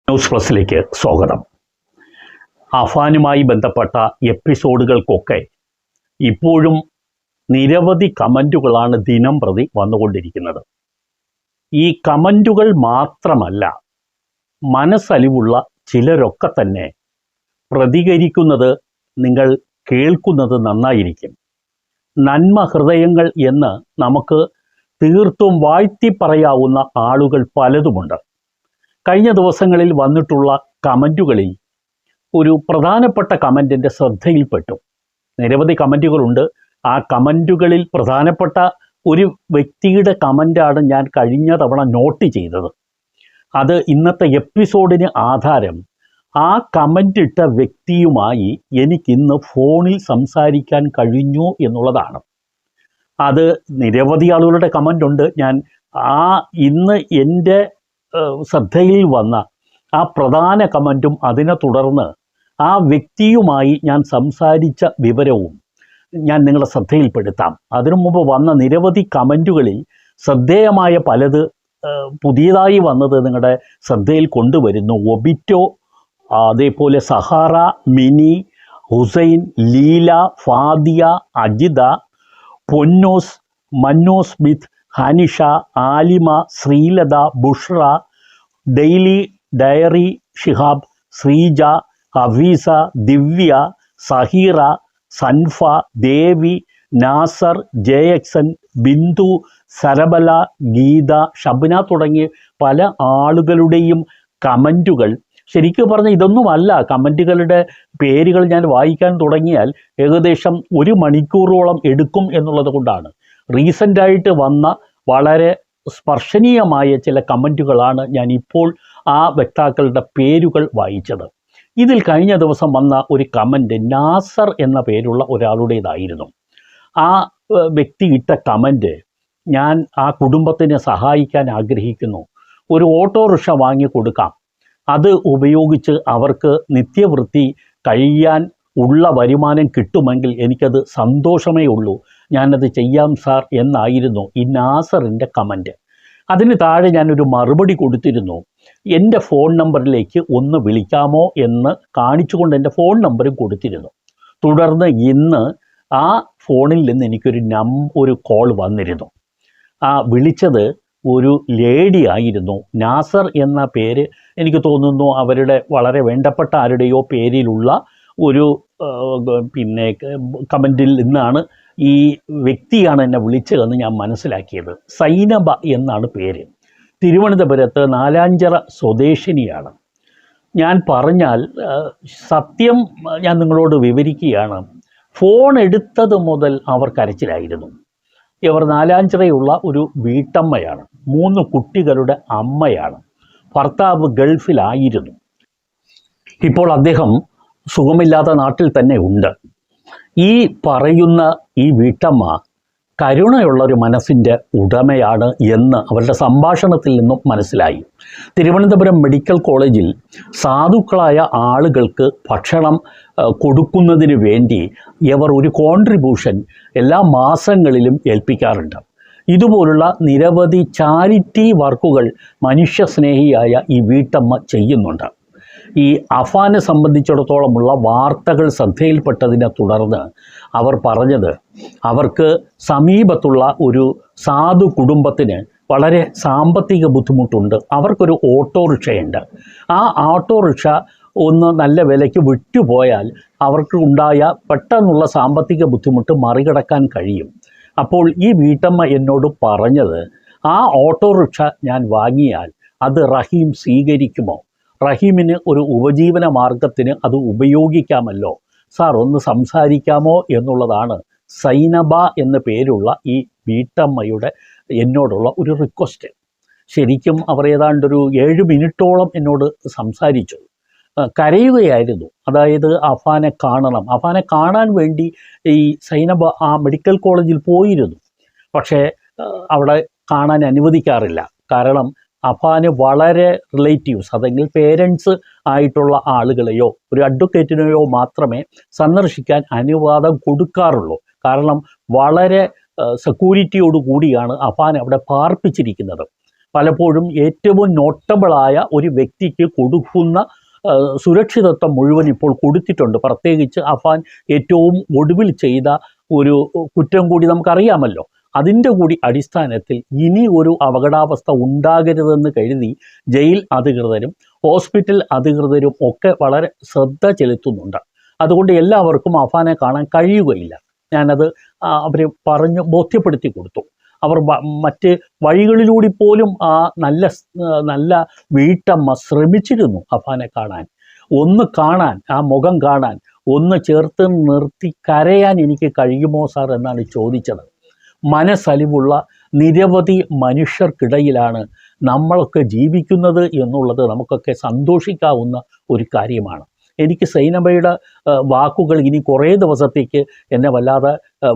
News പ്ലസിലേക്ക് സ്വാഗതം. അഫാനുമായി ബന്ധപ്പെട്ട എപ്പിസോഡുകൾക്കൊക്കെ ഇപ്പോഴും നിരവധി കമൻറ്റുകളാണ് ദിനം പ്രതി വന്നുകൊണ്ടിരിക്കുന്നത്. ഈ കമൻറ്റുകൾ മാത്രമല്ല, മനസ്സലിവുള്ള ചിലരൊക്കെ തന്നെ പ്രതികരിക്കുന്നത് നിങ്ങൾ കേൾക്കുന്നത് നന്നായിരിക്കും. നന്മ ഹൃദയങ്ങൾ എന്ന് നമുക്ക് തീർത്തും വാഴ്ത്തി പറയാവുന്ന ആളുകൾ പലതുമുണ്ട്. കഴിഞ്ഞ ദിവസങ്ങളിൽ വന്നിട്ടുള്ള കമൻറ്റുകളിൽ ഒരു പ്രധാനപ്പെട്ട കമൻറ്റിൻ്റെ ശ്രദ്ധയിൽപ്പെട്ടു. നിരവധി കമൻറ്റുകളുണ്ട്. ആ കമൻറ്റുകളിൽ പ്രധാനപ്പെട്ട ഒരു വ്യക്തിയുടെ കമൻറ്റാണ് ഞാൻ കഴിഞ്ഞ തവണ നോട്ട് ചെയ്തത്. അത് ഇന്നത്തെ എപ്പിസോഡിന് ആധാരം. ആ കമൻ്റ് ഇട്ട വ്യക്തിയുമായി എനിക്കിന്ന് ഫോണിൽ സംസാരിക്കാൻ കഴിഞ്ഞു എന്നുള്ളതാണ്. അത് നിരവധി ആളുകളുടെ കമൻ്റുണ്ട്. ഞാൻ ഇന്ന് എൻ്റെ ശ്രദ്ധയിൽ വന്ന ആ പ്രധാന കമൻറ്റും അതിനെ തുടർന്ന് ആ വ്യക്തിയുമായി ഞാൻ സംസാരിച്ച വിവരവും ഞാൻ നിങ്ങളുടെ ശ്രദ്ധയിൽപ്പെടുത്താം. അതിനു മുമ്പ് വന്ന നിരവധി കമൻറ്റുകളിൽ ശ്രദ്ധേയമായ പലത് പുതിയതായി വന്നത് നിങ്ങളുടെ ശ്രദ്ധയിൽ കൊണ്ടുവരുന്നു. ഒബിറ്റോ, അതേപോലെ Sahara, Mini, Hussain, Leela, Fadiya, Ajitha, Ponnos, Manno Smith, Hanisha, Alima, Sreelatha, Bushra, daily diary, Shihab, Sreeja, Hafeesa, Divya, Saheera, Sanfa, Devi, Nasar, Jackson, Bindu, Sarabala, Geetha, Shabna തുടങ്ങിയ പല ആളുകളുടെയും കമൻറ്റുകൾ. ശരിക്കും പറഞ്ഞാൽ ഇതൊന്നുമല്ല. കമൻറ്റുകളുടെ പേരുകൾ ഞാൻ വായിക്കാൻ തുടങ്ങിയാൽ ഏകദേശം 1 മണിക്കൂറോളം എടുക്കും എന്നുള്ളത് കൊണ്ടാണ്. റീസെൻ്റായിട്ട് വന്ന വളരെ സ്പർശനീയമായ ചില കമൻറ്റുകളാണ് ഞാൻ ഇപ്പോൾ ആ വക്താക്കളുടെ പേരുകൾ വായിച്ചത്. ഇതിൽ കഴിഞ്ഞ ദിവസം വന്ന ഒരു കമൻറ്റ് നാസർ എന്ന പേരുള്ള ഒരാളുടേതായിരുന്നു. ആ വ്യക്തി ഇട്ട കമൻറ്റ്, ഞാൻ ആ കുടുംബത്തിനെ സഹായിക്കാൻ ആഗ്രഹിക്കുന്നു. ഒരു ഓട്ടോറിക്ഷ വാങ്ങിക്കൊടുക്കാം. അത് ഉപയോഗിച്ച് അവർക്ക് നിത്യവൃത്തി കഴിയാൻ ഉള്ള വരുമാനം കിട്ടുമെങ്കിൽ എനിക്കത് സന്തോഷമേ ഉള്ളൂ. ഞാനത് ചെയ്യാം സാർ എന്നായിരുന്നു ഈ നാസറിൻ്റെ കമൻറ്റ്. അതിന് താഴെ ഞാനൊരു മറുപടി കൊടുത്തിരുന്നു. എൻ്റെ ഫോൺ നമ്പറിലേക്ക് ഒന്ന് വിളിക്കാമോ എന്ന് കാണിച്ചുകൊണ്ട് എൻ്റെ ഫോൺ നമ്പറും കൊടുത്തിരുന്നു. തുടർന്ന് ഇന്ന് ആ ഫോണിൽ നിന്ന് എനിക്കൊരു കോൾ വന്നിരുന്നു. വിളിച്ചത് ഒരു ലേഡി ആയിരുന്നു. നാസർ എന്ന പേര് എനിക്ക് തോന്നുന്നു അവരുടെ വളരെ വേണ്ടപ്പെട്ട ആരുടെയോ പേരിലുള്ള ഒരു കമൻറ്റിൽ നിന്നാണ് ഈ വ്യക്തിയാണ് എന്നെ വിളിച്ചതെന്ന് ഞാൻ മനസ്സിലാക്കിയത്. സൈനബ എന്നാണ് പേര്. തിരുവനന്തപുരത്ത് നാലാഞ്ചിറ സ്വദേശിനിയാണ്. ഞാൻ പറഞ്ഞാൽ സത്യം ഞാൻ നിങ്ങളോട് വിവരിക്കുകയാണ്. ഫോൺ എടുത്തത് മുതൽ അവർ കരച്ചിലായിരുന്നു. ഇവർ നാലാഞ്ചിറയുള്ള ഒരു വീട്ടമ്മയാണ്. 3 കുട്ടികളുടെ അമ്മയാണ്. ഭർത്താവ് ഗൾഫിലായിരുന്നു. ഇപ്പോൾ അദ്ദേഹം സുഖമില്ലാത്ത നാട്ടിൽ തന്നെ ഉണ്ട്. ഈ പറയുന്ന ഈ വീട്ടമ്മ കരുണയുള്ളൊരു മനസ്സിൻ്റെ ഉടമയാണ് എന്ന് അവരുടെ സംഭാഷണത്തിൽ നിന്നും മനസ്സിലായി. തിരുവനന്തപുരം മെഡിക്കൽ കോളേജിൽ സാധുക്കളായ ആളുകൾക്ക് ഭക്ഷണം കൊടുക്കുന്നതിന് വേണ്ടി ഇവർ ഒരു കോൺട്രിബ്യൂഷൻ എല്ലാ മാസങ്ങളിലും ഏൽപ്പിക്കാറുണ്ട്. ഇതുപോലുള്ള നിരവധി ചാരിറ്റി വർക്കുകൾ മനുഷ്യസ്നേഹിയായ ഈ വീട്ടമ്മ ചെയ്യുന്നുണ്ട്. ഈ അഫാനെ സംബന്ധിച്ചിടത്തോളമുള്ള വാർത്തകൾ ശ്രദ്ധയിൽപ്പെട്ടതിനെ തുടർന്ന് അവർ പറഞ്ഞത്, അവർക്ക് സമീപത്തുള്ള ഒരു സാധു കുടുംബത്തിന് വളരെ സാമ്പത്തിക ബുദ്ധിമുട്ടുണ്ട്. അവർക്കൊരു ഓട്ടോറിക്ഷയുണ്ട്. ആ ഓട്ടോറിക്ഷ ഒന്ന് നല്ല വിലയ്ക്ക് വിറ്റുപോയാൽ അവർക്ക് ഉണ്ടായ പെട്ടെന്നുള്ള സാമ്പത്തിക ബുദ്ധിമുട്ട് മറികടക്കാൻ കഴിയും. അപ്പോൾ ഈ വീട്ടമ്മ എന്നോട് പറഞ്ഞത്, ആ ഓട്ടോറിക്ഷ ഞാൻ വാങ്ങിയാൽ അത് റഹീം സ്വീകരിക്കുമോ? റഹീമിന് ഒരു ഉപജീവന മാർഗത്തിന് അത് ഉപയോഗിക്കാമല്ലോ. സാർ ഒന്ന് സംസാരിക്കാമോ എന്നുള്ളതാണ് സൈനബ എന്ന പേരുള്ള ഈ വീട്ടമ്മയുടെ എന്നോടുള്ള ഒരു റിക്വസ്റ്റ്. ശരിക്കും അവർ ഏതാണ്ടൊരു 7 മിനിറ്റോളം എന്നോട് സംസാരിച്ചു. കരയുകയായിരുന്നു. അതായത് അഫാനെ കാണണം. അഫാനെ കാണാൻ വേണ്ടി ഈ സൈനബ ആ മെഡിക്കൽ കോളേജിൽ പോയിരുന്നു. പക്ഷേ അവിടെ കാണാൻ അനുവദിക്കാറില്ല. കാരണം അഫാന് വളരെ റിലേറ്റീവ്സ്, അതെങ്കിൽ പേരൻസ് ആയിട്ടുള്ള ആളുകളെയോ ഒരു അഡ്വക്കേറ്റിനെയോ മാത്രമേ സന്ദർശിക്കാൻ അനുവാദം കൊടുക്കാറുള്ളൂ. കാരണം വളരെ സെക്യൂരിറ്റിയോട് കൂടിയാണ് അഫാൻ അവിടെ പാർപ്പിച്ചിരിക്കുന്നത്. പലപ്പോഴും ഏറ്റവും നോട്ടബിളായ ഒരു വ്യക്തിക്ക് കൊടുക്കുന്ന സുരക്ഷിതത്വം മുഴുവൻ ഇപ്പോൾ കൊടുത്തിട്ടുണ്ട്. പ്രത്യേകിച്ച് അഫാൻ ഏറ്റവും ഒടുവിൽ ചെയ്ത ഒരു കുറ്റം കൂടി നമുക്കറിയാമല്ലോ. അതിൻ്റെ കൂടി അടിസ്ഥാനത്തിൽ ഇനി ഒരു അപകടാവസ്ഥ ഉണ്ടാകരുതെന്ന് കരുതി ജയിൽ അധികൃതരും ഹോസ്പിറ്റൽ അധികൃതരും ഒക്കെ വളരെ ശ്രദ്ധ ചെലുത്തുന്നുണ്ട്. അതുകൊണ്ട് എല്ലാവർക്കും അഫാനെ കാണാൻ കഴിയുകയില്ല. ഞാനത് അവരെ പറഞ്ഞ് ബോധ്യപ്പെടുത്തി കൊടുത്തു. അവർ മറ്റ് വഴികളിലൂടെ പോലും ആ നല്ല വീട്ടമ്മ ശ്രമിച്ചിരുന്നു അഫാനെ കാണാൻ. ഒന്ന് കാണാൻ, ആ മുഖം കാണാൻ, ഒന്ന് ചേർത്ത് നിർത്തി കരയാൻ എനിക്ക് കഴിയുമോ സാർ എന്നാണ് ചോദിച്ചത്. മനസ്സലിവുള്ള നിരവധി മനുഷ്യർക്കിടയിലാണ് നമ്മളൊക്കെ ജീവിക്കുന്നത് എന്നുള്ളത് നമുക്കൊക്കെ സന്തോഷിക്കാവുന്ന ഒരു കാര്യമാണ്. എനിക്ക് സൈനബയുടെ വാക്കുകൾ ഇനി കുറേ ദിവസത്തേക്ക് എന്നെ വല്ലാതെ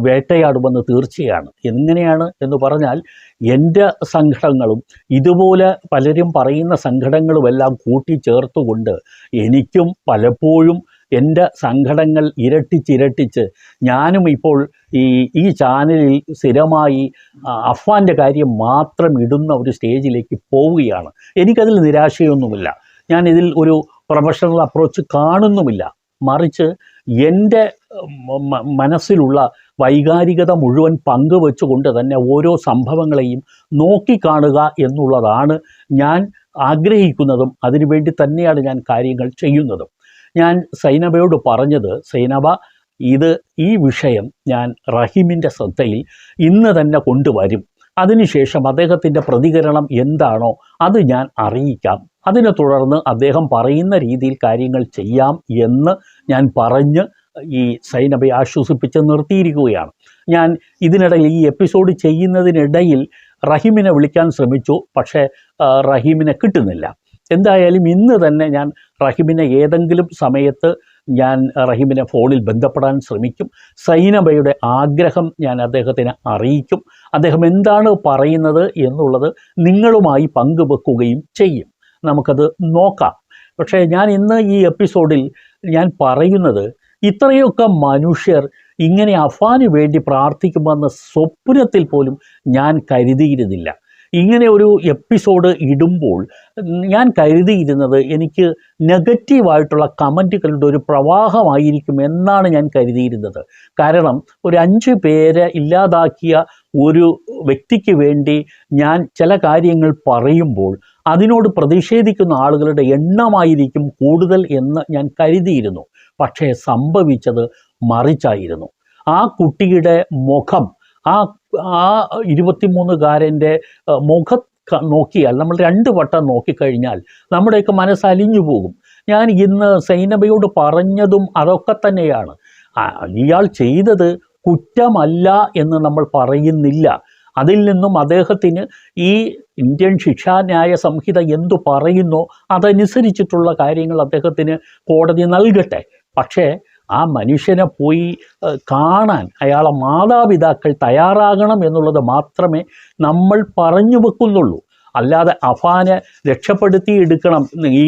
വേട്ടയാടുമെന്ന് തീർച്ചയാണ്. എങ്ങനെയാണ് എന്ന് പറഞ്ഞാൽ, എൻ്റെ സങ്കടങ്ങളും ഇതുപോലെ പലരും പറയുന്ന സങ്കടങ്ങളുമെല്ലാം കൂട്ടിച്ചേർത്തുകൊണ്ട് എനിക്കും പലപ്പോഴും എൻ്റെ സങ്കടങ്ങൾ ഇരട്ടിച്ചിരട്ടിച്ച് ഞാനും ഇപ്പോൾ ഈ ചാനലിൽ സ്ഥിരമായി അഫ്വാൻ്റെ കാര്യം മാത്രം ഇടുന്ന ഒരു സ്റ്റേജിലേക്ക് പോവുകയാണ്. എനിക്കതിൽ നിരാശയൊന്നുമില്ല. ഞാനിതിൽ ഒരു പ്രൊഫഷണൽ അപ്രോച്ച് കാണുന്നുമില്ല. മറിച്ച് എൻ്റെ മനസ്സിലുള്ള വൈകാരികത മുഴുവൻ പങ്കുവെച്ചുകൊണ്ട് തന്നെ ഓരോ സംഭവങ്ങളെയും നോക്കിക്കാണുക എന്നുള്ളതാണ് ഞാൻ ആഗ്രഹിക്കുന്നതും അതിനുവേണ്ടി തന്നെയാണ് ഞാൻ കാര്യങ്ങൾ ചെയ്യുന്നതും. ഞാൻ സൈനബയോട് പറഞ്ഞത്, സൈനബ, ഈ വിഷയം ഞാൻ റഹീമിൻ്റെ ശ്രദ്ധയിൽ ഇന്ന് തന്നെ കൊണ്ടുവരും. അതിനുശേഷം അദ്ദേഹത്തിൻ്റെ പ്രതികരണം എന്താണോ അത് ഞാൻ അറിയിക്കാം. അതിനെ തുടർന്ന് അദ്ദേഹം പറയുന്ന രീതിയിൽ കാര്യങ്ങൾ ചെയ്യാം എന്ന് ഞാൻ പറഞ്ഞ് ഈ സൈനബയെ ആശ്വസിപ്പിച്ച് നിർത്തിയിരിക്കുകയാണ്. ഞാൻ ഇതിനിടയിൽ ഈ എപ്പിസോഡ് ചെയ്യുന്നതിനിടയിൽ റഹീമിനെ വിളിക്കാൻ ശ്രമിച്ചു. പക്ഷേ റഹീമിനെ കിട്ടുന്നില്ല. എന്തായാലും ഇന്ന് തന്നെ ഞാൻ റഹീമിനെ ഏതെങ്കിലും സമയത്ത് ഞാൻ റഹീമിനെ ഫോണിൽ ബന്ധപ്പെടാൻ ശ്രമിക്കും. സൈനബയുടെ ആഗ്രഹം ഞാൻ അദ്ദേഹത്തിന് അറിയിക്കും. അദ്ദേഹം എന്താണ് പറയുന്നത് എന്നുള്ളത് നിങ്ങളുമായി പങ്കുവെക്കുകയും ചെയ്യും. നമുക്കത് നോക്കാം. പക്ഷേ ഞാൻ ഇന്ന് ഈ എപ്പിസോഡിൽ ഞാൻ പറയുന്നത്, ഇത്രയൊക്കെ മനുഷ്യർ ഇങ്ങനെ അഫാന് വേണ്ടി പ്രാർത്ഥിക്കുമെന്ന് സ്വപ്നത്തിൽ പോലും ഞാൻ കരുതിയിരുന്നില്ല. ഇങ്ങനെ ഒരു എപ്പിസോഡ് ഇടുമ്പോൾ ഞാൻ കരുതിയിരുന്നത് എനിക്ക് നെഗറ്റീവായിട്ടുള്ള കമൻറ്റുകളുടെ ഒരു പ്രവാഹമായിരിക്കും എന്നാണ് ഞാൻ കരുതിയിരുന്നത്. കാരണം ഒരു 5 പേരെ ഇല്ലാതാക്കിയ ഒരു വ്യക്തിക്ക് വേണ്ടി ഞാൻ ചില കാര്യങ്ങൾ പറയുമ്പോൾ അതിനോട് പ്രതിഷേധിക്കുന്ന ആളുകളുടെ എണ്ണമായിരിക്കും കൂടുതൽ എന്ന് ഞാൻ കരുതിയിരുന്നു. പക്ഷേ സംഭവിച്ചത് മറിച്ചായിരുന്നു. ആ കുട്ടിയുടെ മുഖം, ആ 23-കാരൻ്റെ മുഖം നോക്കിയാൽ, നമ്മൾ 2 വട്ടം നോക്കിക്കഴിഞ്ഞാൽ നമ്മുടെയൊക്കെ മനസ്സലിഞ്ഞു പോകും. ഞാൻ ഇന്ന് സൈനബയോട് പറഞ്ഞതും അതൊക്കെ തന്നെയാണ്. ഇയാൾ ചെയ്തത് കുറ്റമല്ല എന്ന് നമ്മൾ പറയുന്നില്ല. അതിൽ നിന്നും അദ്ദേഹത്തിന് ഈ ഇന്ത്യൻ ശിക്ഷാന്യായ സംഹിത എന്തു പറയുന്നോ അതനുസരിച്ചിട്ടുള്ള കാര്യങ്ങൾ അദ്ദേഹത്തിന് കോടതി നൽകട്ടെ. പക്ഷേ ആ മനുഷ്യനെ പോയി കാണാൻ അയാളെ മാതാപിതാക്കൾ തയ്യാറാകണം എന്നുള്ളത് മാത്രമേ നമ്മൾ പറഞ്ഞു വെക്കുന്നുള്ളൂ. അല്ലാതെ അഫാനെ രക്ഷപ്പെടുത്തിയെടുക്കണം, ഈ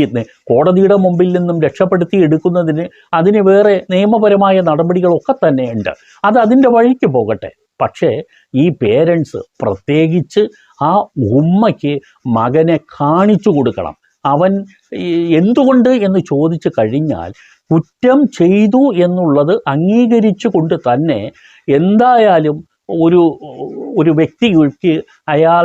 കോടതിയുടെ മുമ്പിൽ നിന്നും രക്ഷപ്പെടുത്തിയെടുക്കുന്നതിന് അതിന് വേറെ നിയമപരമായ നടപടികളൊക്കെ തന്നെയുണ്ട്. അത് അതിൻ്റെ വഴിക്ക് പോകട്ടെ. പക്ഷേ ഈ പേരൻസ്, പ്രത്യേകിച്ച് ആ ഉമ്മയ്ക്ക് മകനെ കാണിച്ചു കൊടുക്കണം. അവൻ എന്തുകൊണ്ട് എന്ന് ചോദിച്ചു കഴിഞ്ഞാൽ, കുറ്റം ചെയ്തു എന്നുള്ളത് അംഗീകരിച്ചു കൊണ്ട് തന്നെ എന്തായാലും ഒരു വ്യക്തിക്ക് അയാൾ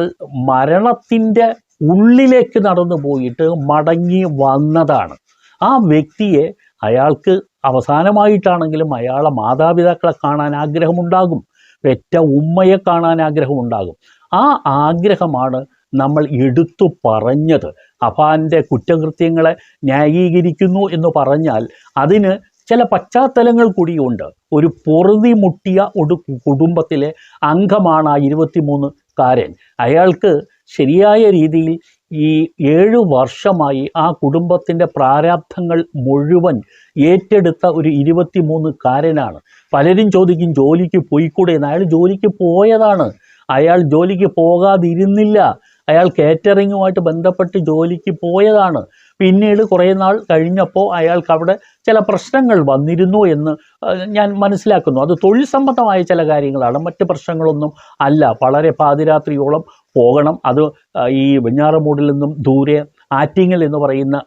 മരണത്തിൻ്റെ ഉള്ളിലേക്ക് നടന്നു പോയിട്ട് മടങ്ങി വന്നതാണ്. ആ വ്യക്തിയെ അയാൾക്ക് അവസാനമായിട്ടാണെങ്കിലും അയാളെ മാതാപിതാക്കളെ കാണാൻ ആഗ്രഹമുണ്ടാകും, പെറ്റ ഉമ്മയെ കാണാൻ ആഗ്രഹമുണ്ടാകും. ആ ആഗ്രഹമാണ് നമ്മൾ എടുത്തു പറഞ്ഞത്. അഫാൻ്റെ കുറ്റകൃത്യങ്ങളെ ന്യായീകരിക്കുന്നു എന്ന് പറഞ്ഞാൽ അതിന് ചില പശ്ചാത്തലങ്ങൾ കൂടിയുണ്ട്. ഒരു പൊറുതി മുട്ടിയ ഒരു കുടുംബത്തിലെ അംഗമാണ് ആ 23-കാരൻ. അയാൾക്ക് ശരിയായ രീതിയിൽ ഈ 7 വർഷമായി ആ കുടുംബത്തിൻ്റെ പ്രാരാബ്ധങ്ങൾ മുഴുവൻ ഏറ്റെടുത്ത ഒരു 23-കാരനാണ്. പലരും ചോദിക്കും, ജോലിക്ക് പോയിക്കൂടെ എന്ന്. അയാൾ ജോലിക്ക് പോയതാണ്. അയാൾ ജോലിക്ക് പോകാതിരുന്നില്ല. അയാൾ കേറ്ററിങ്ങുമായിട്ട് ബന്ധപ്പെട്ട് ജോലിക്ക് പോയതാണ്. പിന്നീട് കുറേ നാൾ കഴിഞ്ഞപ്പോൾ അയാൾക്ക് അവിടെ ചില പ്രശ്നങ്ങൾ വന്നിരുന്നു എന്ന് ഞാൻ മനസ്സിലാക്കുന്നു. അത് തൊഴിൽ സംബന്ധമായ ചില കാര്യങ്ങളാണ്, മറ്റ് പ്രശ്നങ്ങളൊന്നും അല്ല. വളരെ പാതിരാത്രിയോളം പോകണം. അത് ഈ വെഞ്ഞാറമൂടിൽ നിന്നും ദൂരെ ആറ്റിങ്ങൽ എന്ന് പറയുന്ന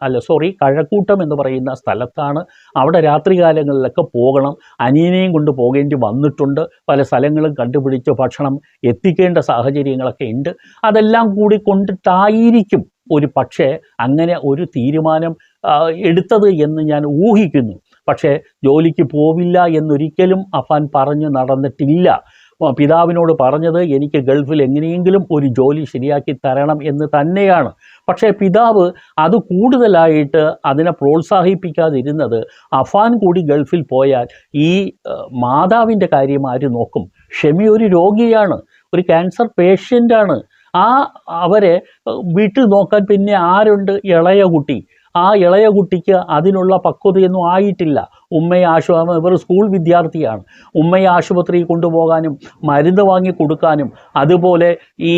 കഴക്കൂട്ടം എന്ന് പറയുന്ന സ്ഥലത്താണ്. അവിടെ രാത്രികാലങ്ങളിലൊക്കെ പോകണം. അനിയനെയും കൊണ്ട് പോകേണ്ടി വന്നിട്ടുണ്ട്. പല സ്ഥലങ്ങളും കണ്ടുപിടിച്ച് ഭക്ഷണം എത്തിക്കേണ്ട സാഹചര്യങ്ങളൊക്കെ ഉണ്ട്. അതെല്ലാം കൂടി കൊണ്ടിട്ടായിരിക്കും ഒരു പക്ഷേ അങ്ങനെ ഒരു തീരുമാനം എടുത്തത് എന്ന് ഞാൻ ഊഹിക്കുന്നു. പക്ഷേ ജോലിക്ക് പോവില്ല എന്നൊരിക്കലും അഫാൻ പറഞ്ഞു നടന്നിട്ടില്ല. പിതാവിനോട് പറഞ്ഞത് എനിക്ക് ഗൾഫിൽ എങ്ങനെയെങ്കിലും ഒരു ജോലി ശരിയാക്കി തരണം എന്ന് തന്നെയാണ്. പക്ഷേ പിതാവ് അത് കൂടുതലായിട്ട് അതിനെ പ്രോത്സാഹിപ്പിക്കാതിരുന്നത് അഫാൻ കൂടി ഗൾഫിൽ പോയാൽ ഈ മാതാവിൻ്റെ കാര്യം ആര് നോക്കും? ഷെമി ഒരു രോഗിയാണ്, ഒരു ക്യാൻസർ പേഷ്യൻ്റാണ്. അവരെ വീട്ടിൽ നോക്കാൻ പിന്നെ ആരുണ്ട്? ഇളയ കുട്ടി. ആ ഇളയ കുട്ടിക്ക് അതിനുള്ള പക്വതയൊന്നും ആയിട്ടില്ല. ഇവർ സ്കൂൾ വിദ്യാർത്ഥിയാണ്. ഉമ്മയെ ആശുപത്രിയിൽ കൊണ്ടുപോകാനും മരുന്ന് വാങ്ങി കൊടുക്കാനും അതുപോലെ ഈ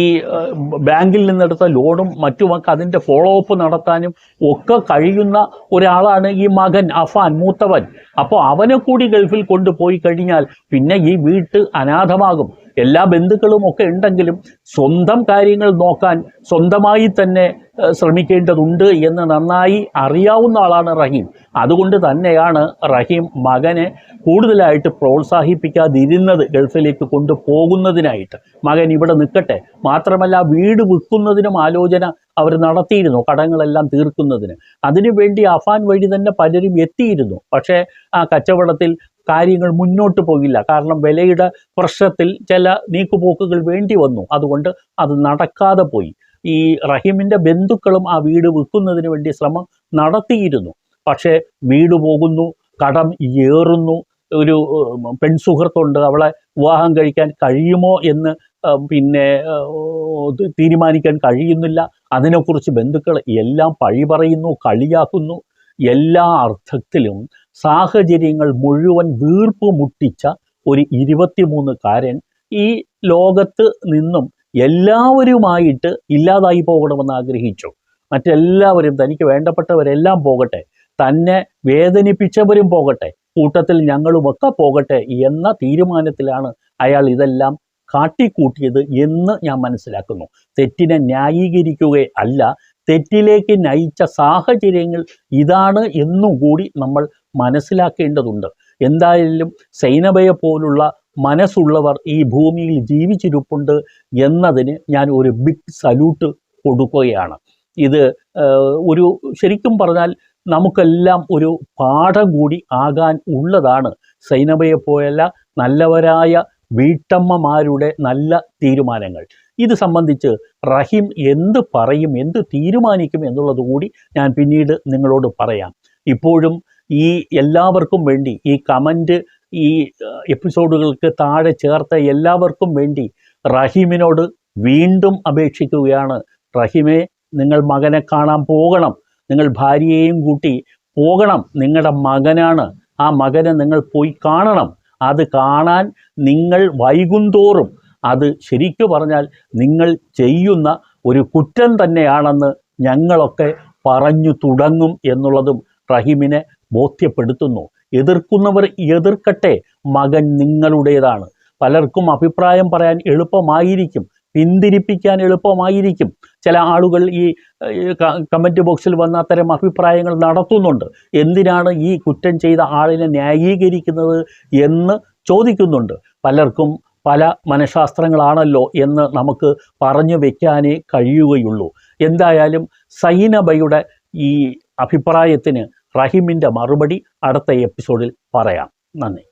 ബാങ്കിൽ നിന്നെടുത്ത ലോണും മറ്റുമൊക്കെ അതിൻ്റെ ഫോളോ അപ്പ് നടത്താനും ഒക്കെ കഴിയുന്ന ഒരാളാണ് ഈ മകൻ അഫാൻ, മൂത്തവൻ. അപ്പോൾ അവനെ കൂടി ഗൾഫിൽ കൊണ്ടുപോയി കഴിഞ്ഞാൽ പിന്നെ ഈ വീട്ട് അനാഥമാകും. എല്ലാ ബന്ധുക്കളും ഒക്കെ ഉണ്ടെങ്കിലും സ്വന്തം കാര്യങ്ങൾ നോക്കാൻ സ്വന്തമായി തന്നെ ശ്രമിക്കേണ്ടതുണ്ട് എന്ന് നന്നായി അറിയാവുന്ന ആളാണ് റഹീം. അതുകൊണ്ട് തന്നെയാണ് റഹീം മകനെ കൂടുതലായിട്ട് പ്രോത്സാഹിപ്പിക്കാതിരുന്നത് ഗൾഫിലേക്ക് കൊണ്ടുപോകുന്നതിനായിട്ട്. മകൻ ഇവിടെ നിൽക്കട്ടെ. മാത്രമല്ല വീട് വിൽക്കുന്നതിനും ആലോചന അവർ നടത്തിയിരുന്നു, കടങ്ങളെല്ലാം തീർക്കുന്നതിന്. അതിനുവേണ്ടി അഫാൻ വഴി തന്നെ പലരും എത്തിയിരുന്നു. പക്ഷേ ആ കച്ചവടത്തിൽ കാര്യങ്ങൾ മുന്നോട്ട് പോകില്ല. കാരണം വിലയുടെ പ്രശ്നത്തിൽ ചില നീക്കുപോക്കുകൾ വേണ്ടി വന്നു. അതുകൊണ്ട് അത് നടക്കാതെ പോയി. ഈ റഹീമിൻ്റെ ബന്ധുക്കളും ആ വീട് വിൽക്കുന്നതിന് വേണ്ടി ശ്രമം നടത്തിയിരുന്നു. പക്ഷേ വീട് പോകുന്നു, കടം ഏറുന്നു. ഒരു പെൺസുഹൃത്തുണ്ട്, അവളെ വിവാഹം കഴിക്കാൻ കഴിയുമോ എന്ന് തീരുമാനിക്കാൻ കഴിയുന്നില്ല. അതിനെക്കുറിച്ച് ബന്ധുക്കൾ എല്ലാം പഴി പറയുന്നു, കളിയാക്കുന്നു. എല്ലാ അർത്ഥത്തിലും സാഹചര്യങ്ങൾ മുഴുവൻ വീർപ്പ് മുട്ടിച്ച ഒരു 23-കാരൻ ഈ ലോകത്ത് നിന്നും എല്ലാവരുമായിട്ട് ഇല്ലാതായി പോകണമെന്ന് ആഗ്രഹിച്ചു. മറ്റെല്ലാവരും, തനിക്ക് വേണ്ടപ്പെട്ടവരെല്ലാം പോകട്ടെ, തന്നെ വേദനിപ്പിച്ചവരും പോകട്ടെ, കൂട്ടത്തിൽ ഞങ്ങളുമൊക്കെ പോകട്ടെ എന്ന തീരുമാനത്തിലാണ് അയാൾ ഇതെല്ലാം കാട്ടിക്കൂട്ടിയത് എന്ന് ഞാൻ മനസ്സിലാക്കുന്നു. തെറ്റിനെ ന്യായീകരിക്കുകയല്ല, തെറ്റിലേക്ക് നയിച്ച സാഹചര്യങ്ങൾ ഇതാണ് എന്നും കൂടി നമ്മൾ മനസ്സിലാക്കേണ്ടതുണ്ട്. എന്തായാലും സൈനബയെ പോലുള്ള മനസ്സുള്ളവർ ഈ ഭൂമിയിൽ ജീവിച്ചിരിപ്പുണ്ട് എന്നതിന് ഞാൻ ഒരു ബിഗ് സല്യൂട്ട് കൊടുക്കുകയാണ്. ഇത് ഒരു ശരിക്കും പറഞ്ഞാൽ നമുക്കെല്ലാം ഒരു പാഠം കൂടി ആകാൻ ഉള്ളതാണ്. സൈനബയെ പോലുള്ള നല്ലവരായ വീട്ടമ്മമാരുടെ നല്ല തീരുമാനങ്ങൾ. ഇത് സംബന്ധിച്ച് റഹീം എന്ത് പറയും, എന്ത് തീരുമാനിക്കും എന്നുള്ളത് കൂടി ഞാൻ പിന്നീട് നിങ്ങളോട് പറയാം. ഇപ്പോഴും ഈ എല്ലാവർക്കും വേണ്ടി ഈ കമൻറ്റ് ഈ എപ്പിസോഡുകൾക്ക് താഴെ ചേർത്ത എല്ലാവർക്കും വേണ്ടി റഹീമിനോട് വീണ്ടും അപേക്ഷിക്കുകയാണ്. റഹീമേ, നിങ്ങൾ മകനെ കാണാൻ പോകണം. നിങ്ങൾ ഭാര്യയെയും കൂട്ടി പോകണം. നിങ്ങളുടെ മകനാണ്. ആ മകനെ നിങ്ങൾ പോയി കാണണം. അത് കാണാൻ നിങ്ങൾ വൈകുന്തോറും അത് ശരിക്കു പറഞ്ഞാൽ നിങ്ങൾ ചെയ്യുന്ന ഒരു കുറ്റം തന്നെയാണെന്ന് ഞങ്ങളൊക്കെ പറഞ്ഞു തുടങ്ങും എന്നുള്ളതും റഹീമിനെ ബോധ്യപ്പെടുത്തുന്നു. എതിർക്കുന്നവർ എതിർക്കട്ടെ, മകൻ നിങ്ങളുടേതാണ്. പലർക്കും അഭിപ്രായം പറയാൻ എളുപ്പമായിരിക്കും, പിന്തിരിപ്പിക്കാൻ എളുപ്പമായിരിക്കും. ചില ആളുകൾ ഈ കമൻറ്റ് ബോക്സിൽ വന്ന അത്തരം അഭിപ്രായങ്ങൾ നടത്തുന്നുണ്ട്. എന്തിനാണ് ഈ കുറ്റം ചെയ്ത ആളിനെ ന്യായീകരിക്കുന്നത് എന്ന് ചോദിക്കുന്നുണ്ട്. പലർക്കും പല മനഃശാസ്ത്രങ്ങളാണല്ലോ എന്ന് നമുക്ക് പറഞ്ഞു വയ്ക്കാനേ കഴിയുകയുള്ളൂ. എന്തായാലും സൈനബയുടെ ഈ അഭിപ്രായത്തിന് റഹീമിൻ്റെ മറുപടി അടുത്ത എപ്പിസോഡിൽ പറയാം. നന്ദി.